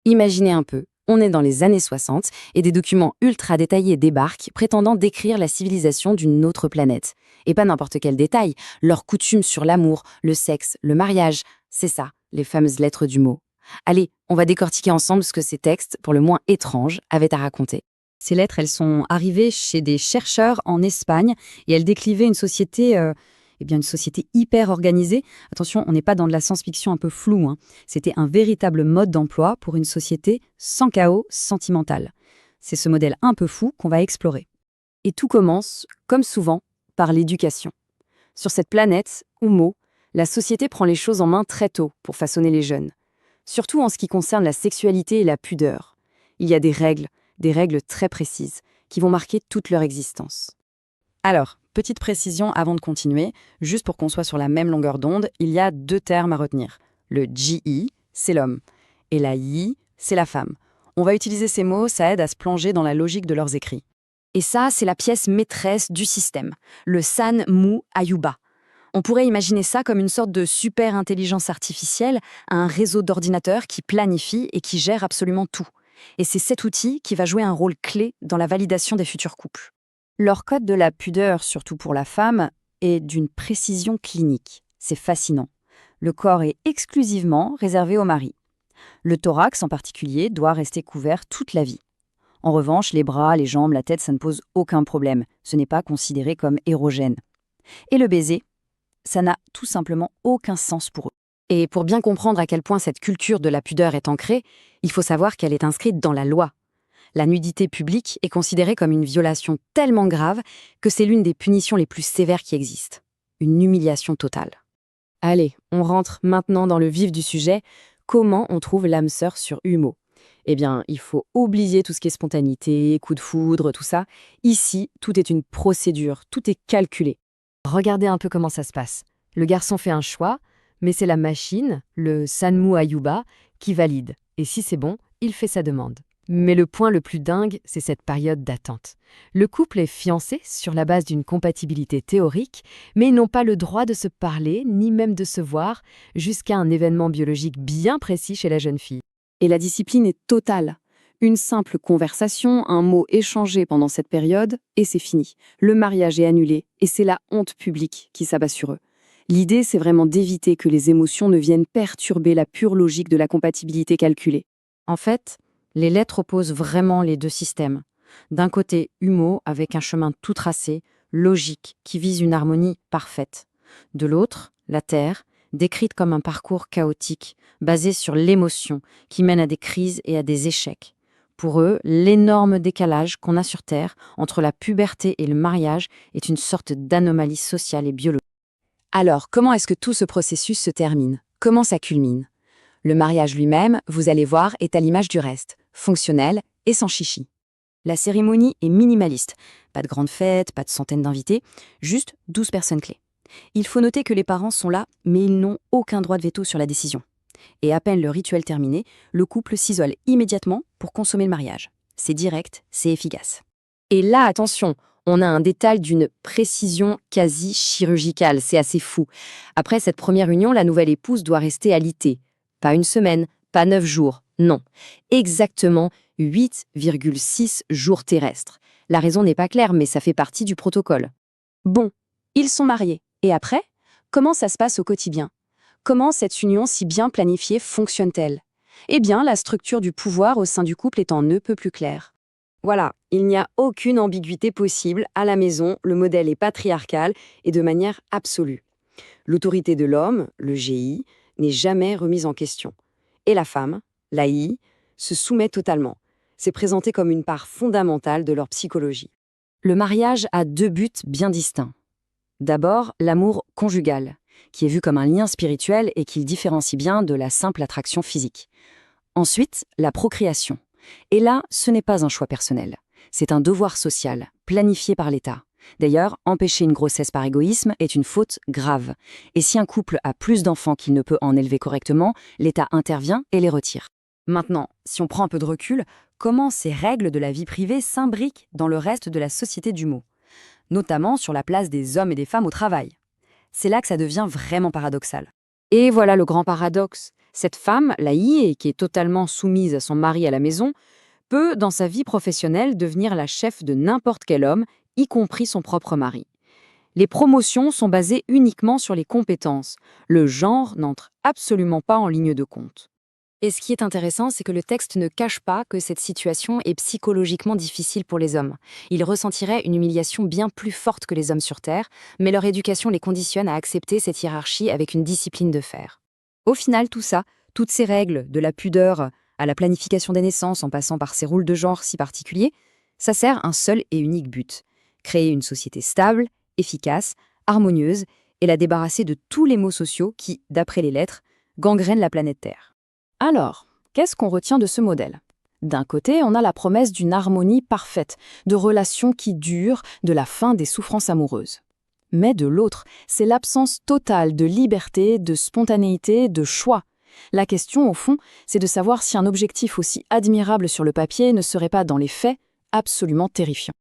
Imaginez un peu, on est dans les années 60 et des documents ultra détaillés débarquent prétendant décrire la civilisation d'une autre planète. Et pas n'importe quel détail, leurs coutumes sur l'amour, le sexe, le mariage, c'est ça, les fameuses lettres du mot. Allez, on va décortiquer ensemble ce que ces textes, pour le moins étranges, avaient à raconter. Ces lettres, elles sont arrivées chez des chercheurs en Espagne et elles décrivaient une société, une société hyper organisée. Attention, on n'est pas dans de la science-fiction un peu floue, hein. C'était un véritable mode d'emploi pour une société sans chaos sentimental. C'est ce modèle un peu fou qu'on va explorer. Et tout commence, comme souvent, par l'éducation. Sur cette planète, Homo, la société prend les choses en main très tôt pour façonner les jeunes. Surtout en ce qui concerne la sexualité et la pudeur. Il y a des règles très précises, qui vont marquer toute leur existence. Alors, petite précision avant de continuer, juste pour qu'on soit sur la même longueur d'onde, il y a deux termes à retenir. Le GI, c'est l'homme, et la yi, c'est la femme. On va utiliser ces mots, ça aide à se plonger dans la logique de leurs écrits. Et ça, c'est la pièce maîtresse du système, le San Mu Ayuba. On pourrait imaginer ça comme une sorte de super intelligence artificielle, un réseau d'ordinateurs qui planifie et qui gère absolument tout. Et c'est cet outil qui va jouer un rôle clé dans la validation des futurs couples. Leur code de la pudeur, surtout pour la femme, est d'une précision clinique. C'est fascinant. Le corps est exclusivement réservé au mari. Le thorax, en particulier, doit rester couvert toute la vie. En revanche, les bras, les jambes, la tête, ça ne pose aucun problème. Ce n'est pas considéré comme érogène. Et le baiser, ça n'a tout simplement aucun sens pour eux. Et pour bien comprendre à quel point cette culture de la pudeur est ancrée, il faut savoir qu'elle est inscrite dans la loi. La nudité publique est considérée comme une violation tellement grave que c'est l'une des punitions les plus sévères qui existent. Une humiliation totale. Allez, on rentre maintenant dans le vif du sujet. Comment on trouve l'âme sœur sur Humo ? Eh bien, il faut oublier tout ce qui est spontanéité, coup de foudre, tout ça. Ici, tout est une procédure, tout est calculé. Regardez un peu comment ça se passe. Le garçon fait un choix, mais c'est la machine, le Sanmu Ayuba, qui valide. Et si c'est bon, il fait sa demande. Mais le point le plus dingue, c'est cette période d'attente. Le couple est fiancé sur la base d'une compatibilité théorique, mais ils n'ont pas le droit de se parler, ni même de se voir, jusqu'à un événement biologique bien précis chez la jeune fille. Et la discipline est totale. Une simple conversation, un mot échangé pendant cette période, et c'est fini. Le mariage est annulé, et c'est la honte publique qui s'abat sur eux. L'idée, c'est vraiment d'éviter que les émotions ne viennent perturber la pure logique de la compatibilité calculée. En fait, les lettres opposent vraiment les deux systèmes. D'un côté, Humo, avec un chemin tout tracé, logique, qui vise une harmonie parfaite. De l'autre, la Terre, décrite comme un parcours chaotique, basé sur l'émotion, qui mène à des crises et à des échecs. Pour eux, l'énorme décalage qu'on a sur Terre entre la puberté et le mariage est une sorte d'anomalie sociale et biologique. Alors, comment est-ce que tout ce processus se termine ? Comment ça culmine ? Le mariage lui-même, vous allez voir, est à l'image du reste, fonctionnel et sans chichi. La cérémonie est minimaliste. Pas de grandes fêtes, pas de centaines d'invités, juste 12 personnes clés. Il faut noter que les parents sont là, mais ils n'ont aucun droit de veto sur la décision. Et à peine le rituel terminé, le couple s'isole immédiatement pour consommer le mariage. C'est direct, c'est efficace. Et là, attention, on a un détail d'une précision quasi chirurgicale, c'est assez fou. Après cette première union, la nouvelle épouse doit rester alitée. Pas une semaine, pas 9 jours, non. Exactement 8,6 jours terrestres. La raison n'est pas claire, mais ça fait partie du protocole. Bon, ils sont mariés. Et après, comment ça se passe au quotidien ? Comment cette union si bien planifiée fonctionne-t-elle ? Eh bien, la structure du pouvoir au sein du couple est en ne peut plus claire. Voilà, il n'y a aucune ambiguïté possible. À la maison, le modèle est patriarcal et de manière absolue. L'autorité de l'homme, le GI, n'est jamais remise en question. Et la femme, la I, se soumet totalement. C'est présenté comme une part fondamentale de leur psychologie. Le mariage a deux buts bien distincts. D'abord, l'amour conjugal, qui est vu comme un lien spirituel et qui le différencie bien de la simple attraction physique. Ensuite, la procréation. Et là, ce n'est pas un choix personnel. C'est un devoir social, planifié par l'État. D'ailleurs, empêcher une grossesse par égoïsme est une faute grave. Et si un couple a plus d'enfants qu'il ne peut en élever correctement, l'État intervient et les retire. Maintenant, si on prend un peu de recul, comment ces règles de la vie privée s'imbriquent dans le reste de la société du mot, notamment sur la place des hommes et des femmes au travail. C'est là que ça devient vraiment paradoxal. Et voilà le grand paradoxe. Cette femme, Laïe, qui est totalement soumise à son mari à la maison, peut, dans sa vie professionnelle, devenir la chef de n'importe quel homme, y compris son propre mari. Les promotions sont basées uniquement sur les compétences. Le genre n'entre absolument pas en ligne de compte. Et ce qui est intéressant, c'est que le texte ne cache pas que cette situation est psychologiquement difficile pour les hommes. Ils ressentiraient une humiliation bien plus forte que les hommes sur Terre, mais leur éducation les conditionne à accepter cette hiérarchie avec une discipline de fer. Au final, tout ça, toutes ces règles, de la pudeur à la planification des naissances en passant par ces rôles de genre si particuliers, ça sert un seul et unique but: créer une société stable, efficace, harmonieuse et la débarrasser de tous les maux sociaux qui, d'après les lettres, gangrènent la planète Terre. Alors, qu'est-ce qu'on retient de ce modèle? D'un côté, on a la promesse d'une harmonie parfaite, de relations qui durent, de la fin des souffrances amoureuses. Mais de l'autre, c'est l'absence totale de liberté, de spontanéité, de choix. La question, au fond, c'est de savoir si un objectif aussi admirable sur le papier ne serait pas, dans les faits, absolument terrifiant.